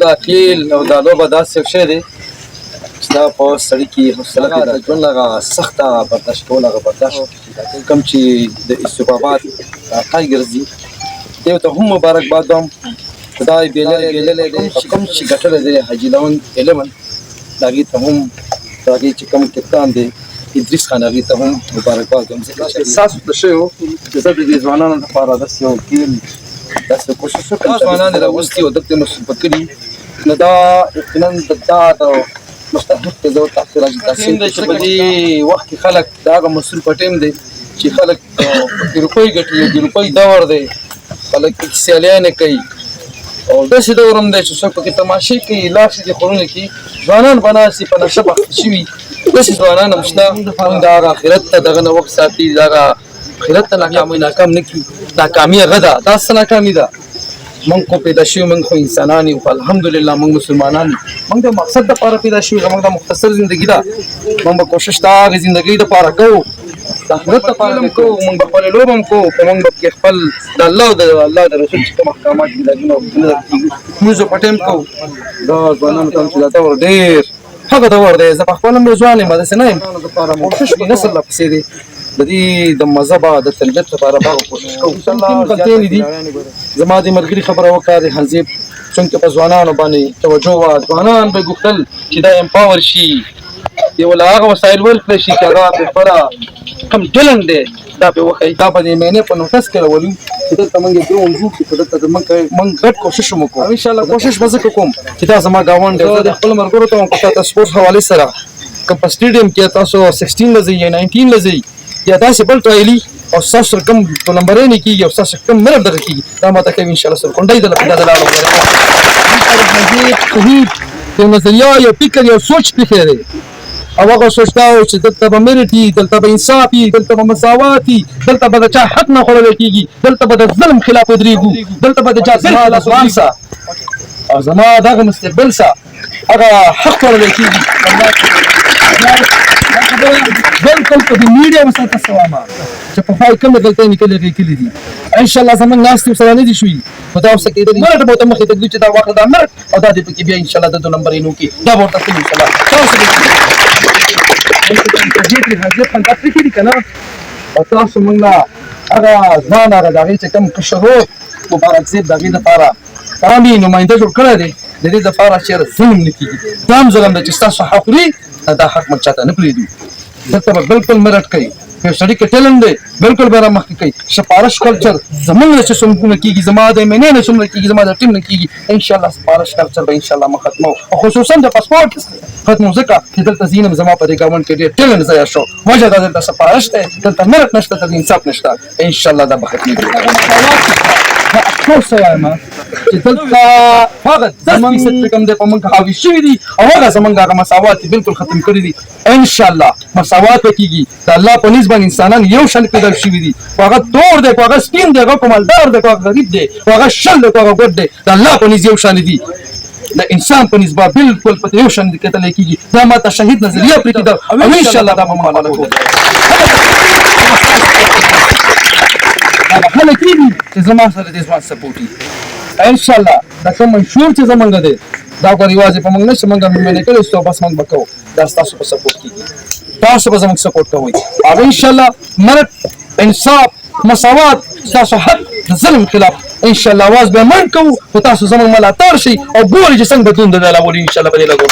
دا کیل او دا لوبه داسې شی دی چې دا په سړي کې حوصله پیدا د ژوند هغه سخته برداشت کول هغه برداشت کوم چې د استفابات ټایګرز دي دیو ته هم مبارکباد وایم خدای بیللی دی کوم چې ګټلی دی حاجي لون 11 د هغې ته هم د هغې چې کوم کپتان دی ادریس خان هغې ته هم مبارکباد وایم ځکه چې احساس ورته شوی و چې زه د دې ځوانانو لپاره داسې یو کیل داسې کوشش وکړم ځوانان یې راوستي او دلته یې مصروفه کړي نو دا یقینا دا د مستحق دی زه ورته احتراجي تحصیل دی چې په دې وخت کې خلک د هغه مصروفه ټیم دی چې خلک پکې روپۍ ګټي د روپۍ دور دی خلک پکې سیالیانې کوي او داسې دور هم دی چې څوک پکې تماشې کوي لاړ شي دې خورونه کې ځوانان به ناست وي په نشه بخته شوي داسې ځوانان هم شته موږ د هغه آخرت ته دغه نه وخت ساتي د هغه آخرت ته ناکام نه کړي ناکامي هغه ده دا څه ناکامي ده موږ خو پیدا شوي موږ خو انسانان یو الحمدلله موږ مسلمانان یو موږ د مقصد دپاره پیدا شوي موږ د مختصر زندګي ده موږ به کوشش د هغې زندګۍ دپاره کوو د آخرت دپاره هم کوو موږ به خپلې لوبه هم کوو که موږ به پکې خپل د الله او د الله د رسول چې کوم احکامات دي لازمي او لمونځو په ټایم کوو دا ځوانانو ته هم چې دا دور ډېر هغه دور دی زه په خپله هم یو ځوان یم داسې نه یم کوشش به نسل راپسې دی د دې د مذهب د تربیت لپاره به کوشش کوو غلطۍ نه دي زما د ملګري خبره وکړه د حنزیب چونکې په ځوانانو باندې توجه وه ځوانان به غوښتل چې دا امپاور شي یو له هغه وسایل ورکړی شي چې هغه بېخبره کوم ټیلنټ دی دا به وښایي دا به د مینې په نوټس کې راولو چې دلته موږ یې ډرون جوړ کړي په دلته موږ ګډ کوشش هم وکړو انشاءالله کوشش به ځکه کوم چې دا زما ګاونډ دی زه د خپلو ملګرو ته وایم که تاسو سپورټس حوالې سره که په سټېډیم کې تاسو 16 له ځئ یا 19 له ځئ یا داسې بل ټرایلي او ستاسو سره کوم نمبرینې کېږي او ستاسو کوم مرب دغه کېږي دا ماته کوي انشاءالله سرکونډۍ د لپاره د لاړو صحیح یو نظریه یو فکر یو سوچ پکې دی او هغه سوچ دا و چې دلته به میرټ وي دلته به انصاف وي دلته به مساوات وي دلته به د چا حق نه خوړلی کېږي دلته به د ظلم خلاف ودرېږو دلته به د چا زما د ځوان سه او زما دغه مستقبل سه هغه حق خوړلی کېږي بالکل په دې میډیا مساته سوامه چې په فای کومه غلطۍ نکلې کېلې دي انشاءالله زمونږ ناستې ورسره نه دي شوي خو دا اوس کېدلي مرټ به ورته مخې ته ږدو چې دا واخله دا مرټ او دا دې پکې بیا انشاءالله د 2 نمبرینو کې دا به ورته ښه انشاءالله تاسو دې کې حاضر کنټاکټ کړي که نه او تاسو موږ له هغه ځوان هغه د هغې چې کوم کشر و مبارک صاحب د هغې دپاره قومي نماینده جوړ کړی دی د دې دپاره چېرې ظلم نه کېږي دا هم ظلم دی چې ستاسو حق خوري دا حق موږ چاته نه پرېږدو دلته به بالکل مرټ کوي یو سړي کې ټیلنټ دی بالکل به رامخکې کوي سپارش کلچر زموږ نه چې څومره کېږي زما د مینې نه څومره کېږي زما د ټیم نه کېږي انشاءالله سپارش کلچر به انشاءالله موږ ختمو او خصوصا د پاسپورټ ختمو ځکه چې دلته زه یم زما په دې ګاونډ کې ډېر ټیلنټ ضایع شو وجه دا دلته سپارش دی دلته مرټ نشته دلته انصاف نشته انشاءالله دا به ختمېږي افسوس وایم چې دلته هغه 10% کم دی په موږ حاوي شوي دي او هغه زموږ هغه مساوات دي بالکل ختم کړي دي انشاءالله مساوات به کېږي د الله په نسبت انسانان یو شان پیدا شوي دي خو هغه تور دی خو هغه سپین دی هغه کومالدار دی خو هغه غریب دی خو هغه شل دی خو هغه ګوډ دی د الله په نسبت یو شان دي د انسان په نسبت بالکل په یو شان کتلی کېږي دا ماته شهید نظریه پرې کېده او انشاءالله دا به موږ عمله کوو خلک دي چې زما سره د ځوان سپورټ وي انشاءالله دا کوم منشور چې زمونږ دی دا خو یوازې په موږ نه چې موږ مینې کړی ستو بس موږ به کوو دا ستاسو په سپورټ کېږي تاسو به زموږ سپورټ کوئ او انشاءالله مرټ انصاف مساوات ستاسو حق د ظلم خلاف انشاءالله आवाज به من کوو خو تاسو زموږ ملاتړ شئ او ګورئ چې څنګه بدلون د راولي انشاءالله به دې لګو